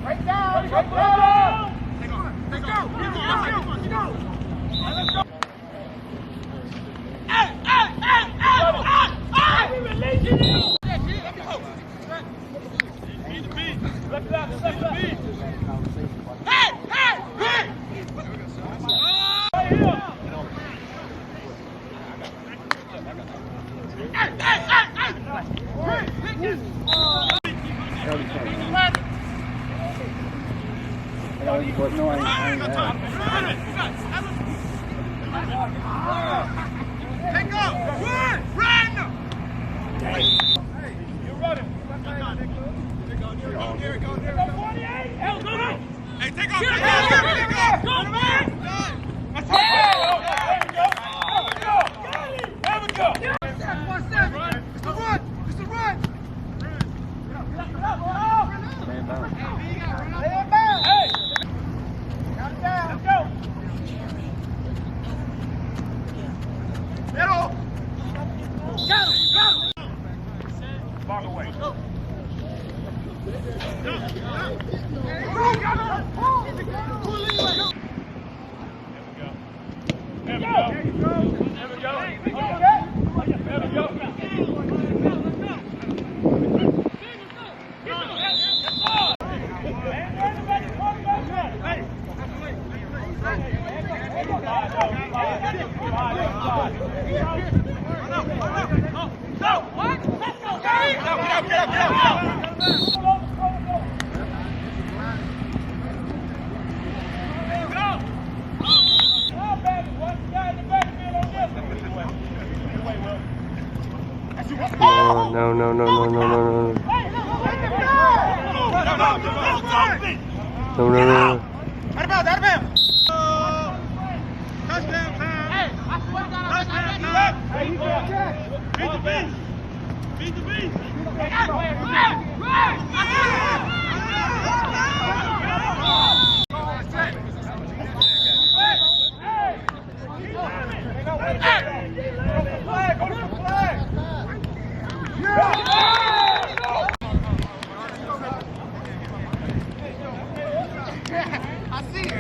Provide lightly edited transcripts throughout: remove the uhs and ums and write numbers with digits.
Right down. Let's go. No, I ain't Take off! Run! Hey, you're running. There we go. 48. Go. Hey, take off. Go, man. That's it. There we go. It's the run. Lay it down. Hey. Got it down. Let's go. Middle. Got him. Long away. Go. There we go. No. Out of bounds. Touchdown time. Hey, I swear to God, touchdown time. Hey, you got that. Beat the beast. I see it.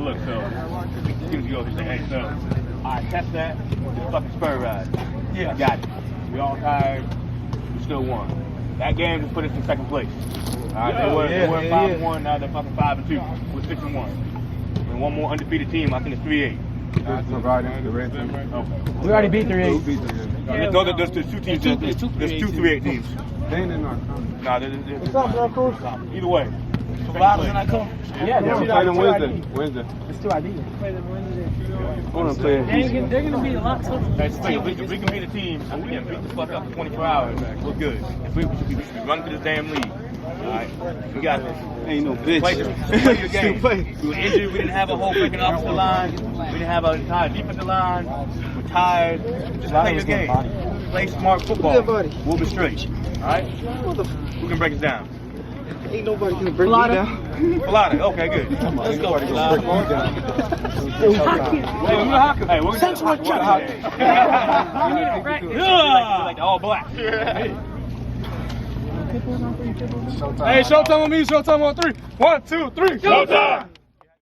Look, so, excuse me, hey, so, alright, test that, it's fucking spur ride. Yeah. Got it. We all tired, we still won. That game just put us in second place. Alright, they were 5-1, now they're fucking 5-2. We're 6-1. And one more undefeated team, I think it's 3-8. We already beat 3-8. No, there's two teams. There's two 3-8 teams. They ain't in our conference. Nah, What's up, bro, Cruz? Either way. Vibes in that call? Yeah, we play them Wednesday. It's 2 ideas. Play them Wednesday. They're going to be a lot tougher. If we can beat the team, and we can beat the fuck up for 24 hours, we're good. If we run through this damn league, alright, we got this. Ain't no bitch. Play your game. We were injured, we didn't have a whole freaking offensive line, we didn't have an entire defensive line, we're tired. Just play your game. Play smart football. We'll be straight. Alright? Who can break us down? Ain't nobody gonna break me down. Falada, okay, good. Let's go. Hey, we're going to hockey. We need to practice. Like the all black. Hey, showtime on me, showtime on 3. 1, 2, 3. Showtime!